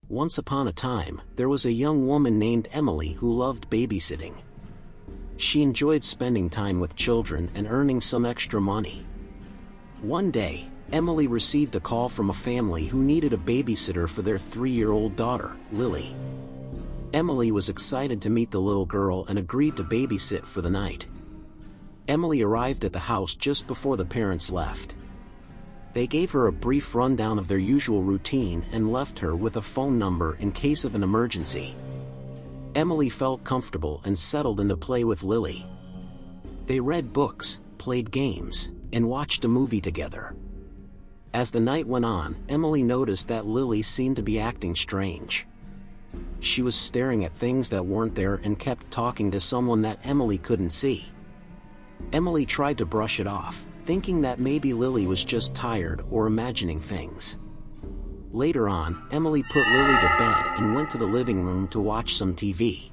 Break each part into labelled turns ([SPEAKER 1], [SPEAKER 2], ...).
[SPEAKER 1] Once upon a time, there was a young woman named Emily who loved babysitting. She enjoyed spending time with children and earning some extra money. One day, Emily received a call from a family who needed a babysitter for their 3-year-old daughter, Lily. Emily was excited to meet the little girl and agreed to babysit for the night. Emily arrived at the house just before the parents left. They gave her a brief rundown of their usual routine and left her with a phone number in case of an emergency. Emily felt comfortable and settled into play with Lily. They read books, played games, and watched a movie together. As the night went on, Emily noticed that Lily seemed to be acting strange. She was staring at things that weren't there and kept talking to someone that Emily couldn't see. Emily tried to brush it off, thinking that maybe Lily was just tired or imagining things. Later on, Emily put Lily to bed and went to the living room to watch some TV.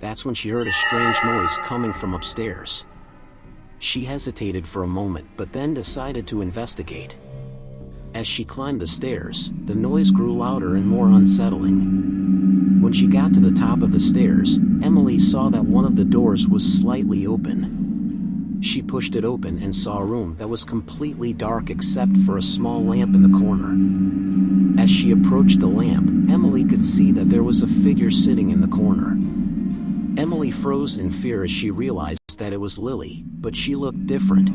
[SPEAKER 1] That's when she heard a strange noise coming from upstairs. She hesitated for a moment but then decided to investigate. As she climbed the stairs, the noise grew louder and more unsettling. When she got to the top of the stairs, Emily saw that one of the doors was slightly open. She pushed it open and saw a room that was completely dark except for a small lamp in the corner. As she approached the lamp, Emily could see that there was a figure sitting in the corner. Emily froze in fear as she realized that it was Lily, but she looked different.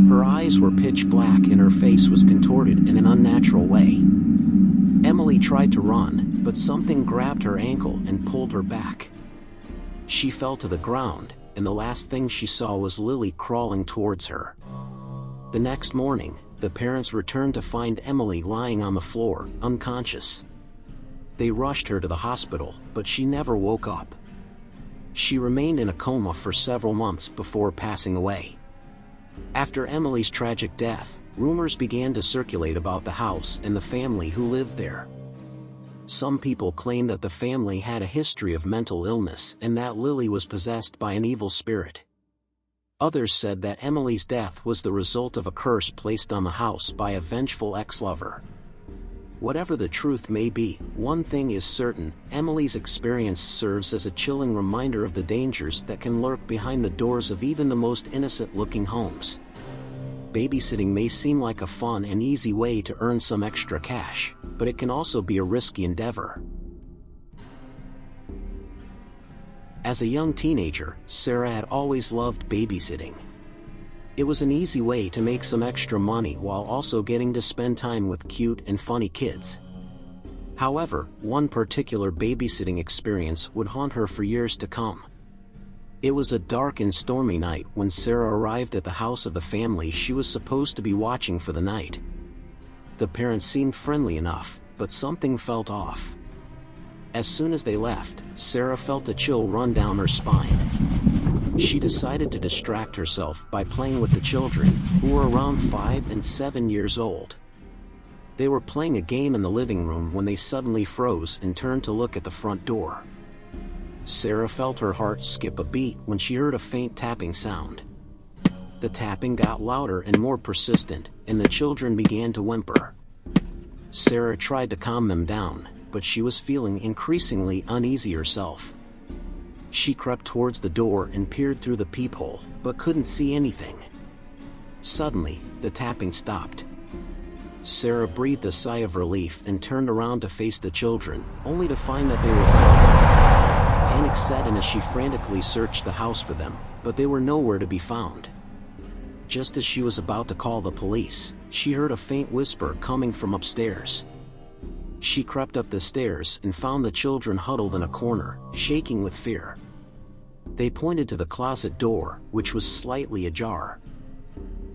[SPEAKER 1] Her eyes were pitch black and her face was contorted in an unnatural way. Emily tried to run, but something grabbed her ankle and pulled her back. She fell to the ground, and the last thing she saw was Lily crawling towards her. The next morning, the parents returned to find Emily lying on the floor, unconscious. They rushed her to the hospital, but she never woke up. She remained in a coma for several months before passing away. After Emily's tragic death, rumors began to circulate about the house and the family who lived there. Some people claimed that the family had a history of mental illness and that Lily was possessed by an evil spirit. Others said that Emily's death was the result of a curse placed on the house by a vengeful ex-lover. Whatever the truth may be, one thing is certain: Emily's experience serves as a chilling reminder of the dangers that can lurk behind the doors of even the most innocent-looking homes. Babysitting may seem like a fun and easy way to earn some extra cash, but it can also be a risky endeavor. As a young teenager, Sarah had always loved babysitting. It was an easy way to make some extra money while also getting to spend time with cute and funny kids. However, one particular babysitting experience would haunt her for years to come. It was a dark and stormy night when Sarah arrived at the house of the family she was supposed to be watching for the night. The parents seemed friendly enough, but something felt off. As soon as they left, Sarah felt a chill run down her spine. She decided to distract herself by playing with the children, who were around 5 and 7 years old. They were playing a game in the living room when they suddenly froze and turned to look at the front door. Sarah felt her heart skip a beat when she heard a faint tapping sound. The tapping got louder and more persistent, and the children began to whimper. Sarah tried to calm them down, but she was feeling increasingly uneasy herself. She crept towards the door and peered through the peephole, but couldn't see anything. Suddenly, the tapping stopped. Sarah breathed a sigh of relief and turned around to face the children, only to find that they were gone. Panic set in as she frantically searched the house for them, but they were nowhere to be found. Just as she was about to call the police, she heard a faint whisper coming from upstairs. She crept up the stairs and found the children huddled in a corner, shaking with fear. They pointed to the closet door, which was slightly ajar.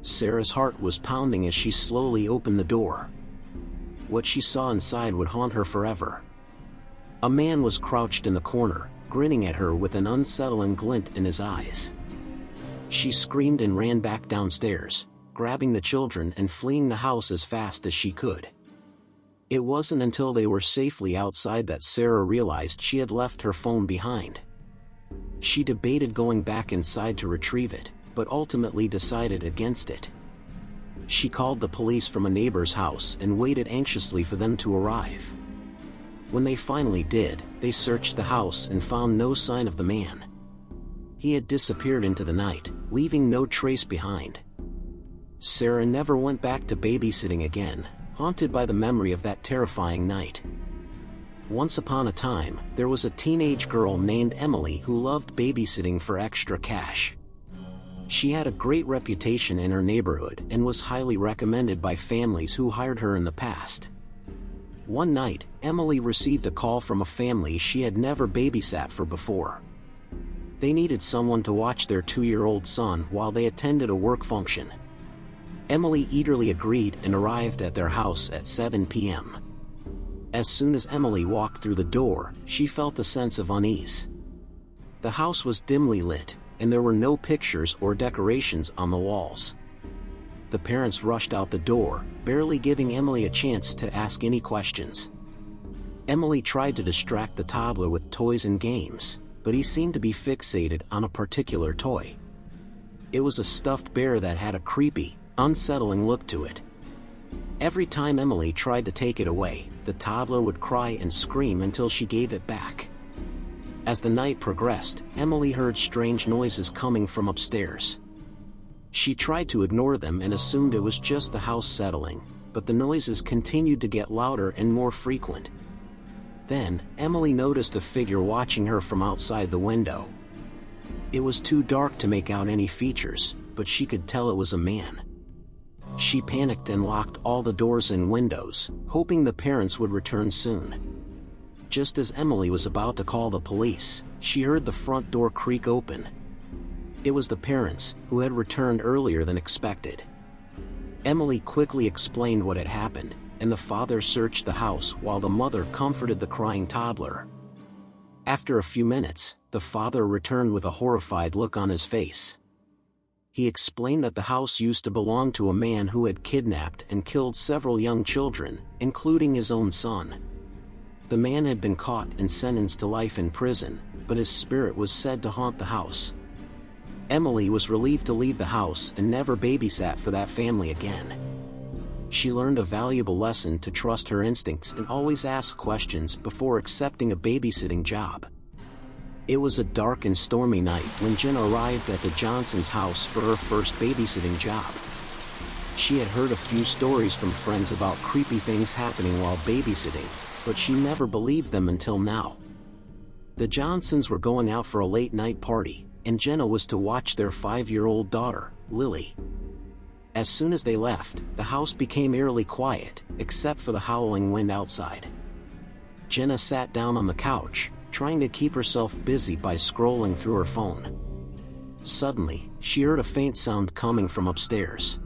[SPEAKER 1] Sarah's heart was pounding as she slowly opened the door. What she saw inside would haunt her forever. A man was crouched in the corner, grinning at her with an unsettling glint in his eyes. She screamed and ran back downstairs, grabbing the children and fleeing the house as fast as she could. It wasn't until they were safely outside that Sarah realized she had left her phone behind. She debated going back inside to retrieve it, but ultimately decided against it. She called the police from a neighbor's house and waited anxiously for them to arrive. When they finally did, they searched the house and found no sign of the man. He had disappeared into the night, leaving no trace behind. Sarah never went back to babysitting again, haunted by the memory of that terrifying night. Once upon a time, there was a teenage girl named Emily who loved babysitting for extra cash. She had a great reputation in her neighborhood and was highly recommended by families who hired her in the past. One night, Emily received a call from a family she had never babysat for before. They needed someone to watch their 2-year-old son while they attended a work function. Emily eagerly agreed and arrived at their house at 7 p.m. As soon as Emily walked through the door, she felt a sense of unease. The house was dimly lit, and there were no pictures or decorations on the walls. The parents rushed out the door, barely giving Emily a chance to ask any questions. Emily tried to distract the toddler with toys and games, but he seemed to be fixated on a particular toy. It was a stuffed bear that had a creepy, unsettling look to it. Every time Emily tried to take it away, the toddler would cry and scream until she gave it back. As the night progressed, Emily heard strange noises coming from upstairs. She tried to ignore them and assumed it was just the house settling, but the noises continued to get louder and more frequent. Then, Emily noticed a figure watching her from outside the window. It was too dark to make out any features, but she could tell it was a man. She panicked and locked all the doors and windows, hoping the parents would return soon. Just as Emily was about to call the police, she heard the front door creak open. It was the parents, who had returned earlier than expected. Emily quickly explained what had happened, and the father searched the house while the mother comforted the crying toddler. After a few minutes, the father returned with a horrified look on his face. He explained that the house used to belong to a man who had kidnapped and killed several young children, including his own son. The man had been caught and sentenced to life in prison, but his spirit was said to haunt the house. Emily was relieved to leave the house and never babysat for that family again. She learned a valuable lesson to trust her instincts and always ask questions before accepting a babysitting job. It was a dark and stormy night when Jen arrived at the Johnsons' house for her first babysitting job. She had heard a few stories from friends about creepy things happening while babysitting, but she never believed them until now. The Johnsons were going out for a late-night party, and Jenna was to watch their 5-year-old daughter, Lily. As soon as they left, the house became eerily quiet, except for the howling wind outside. Jenna sat down on the couch, trying to keep herself busy by scrolling through her phone. Suddenly, she heard a faint sound coming from upstairs.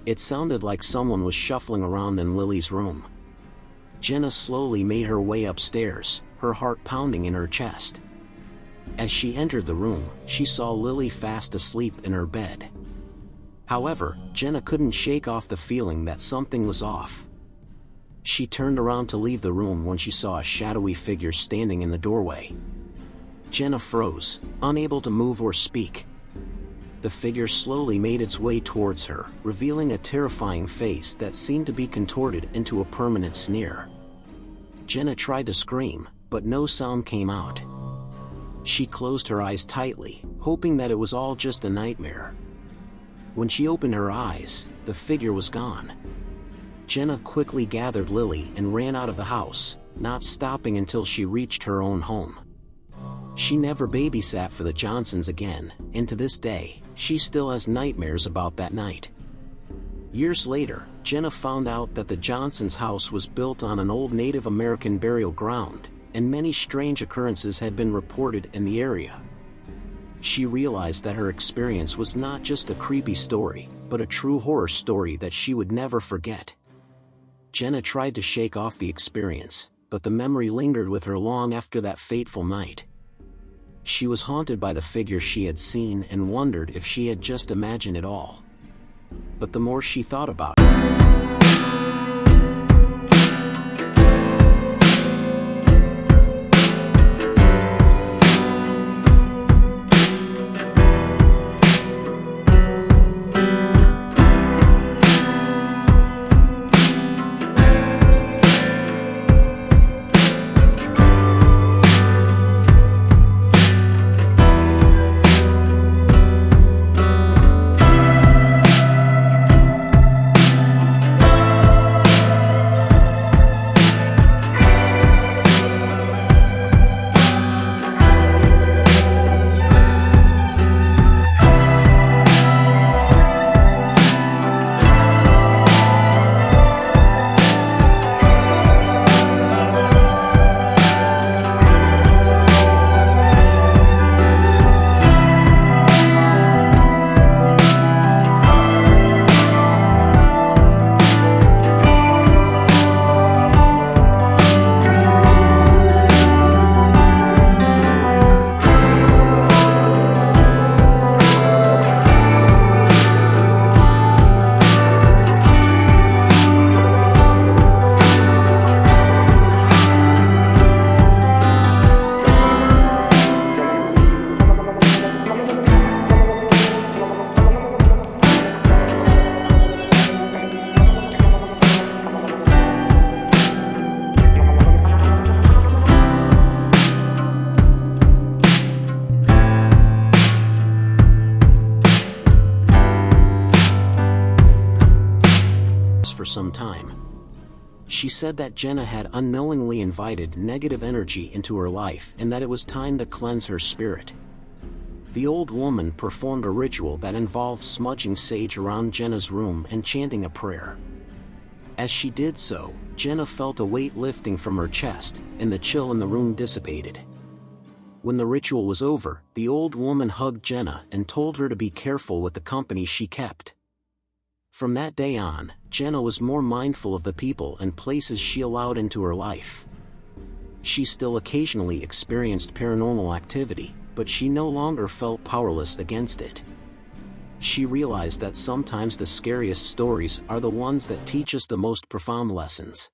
[SPEAKER 1] It sounded like someone was shuffling around in Lily's room. Jenna slowly made her way upstairs, her heart pounding in her chest. As she entered the room, she saw Lily fast asleep in her bed. However, Jenna couldn't shake off the feeling that something was off. She turned around to leave the room when she saw a shadowy figure standing in the doorway. Jenna froze, unable to move or speak. The figure slowly made its way towards her, revealing a terrifying face that seemed to be contorted into a permanent sneer. Jenna tried to scream, but no sound came out. She closed her eyes tightly, hoping that it was all just a nightmare. When she opened her eyes, the figure was gone. Jenna quickly gathered Lily and ran out of the house, not stopping until she reached her own home. She never babysat for the Johnsons again, and to this day, she still has nightmares about that night. Years later, Jenna found out that the Johnsons' house was built on an old Native American burial ground, and many strange occurrences had been reported in the area. She realized that her experience was not just a creepy story, but a true horror story that she would never forget. Jenna tried to shake off the experience, but the memory lingered with her long after that fateful night. She was haunted by the figure she had seen and wondered if she had just imagined it all. But the more she thought about it, some time. She said that Jenna had unknowingly invited negative energy into her life and that it was time to cleanse her spirit. The old woman performed a ritual that involved smudging sage around Jenna's room and chanting a prayer. As she did so, Jenna felt a weight lifting from her chest, and the chill in the room dissipated. When the ritual was over, the old woman hugged Jenna and told her to be careful with the company she kept. From that day on, Jenna was more mindful of the people and places she allowed into her life. She still occasionally experienced paranormal activity, but she no longer felt powerless against it. She realized that sometimes the scariest stories are the ones that teach us the most profound lessons.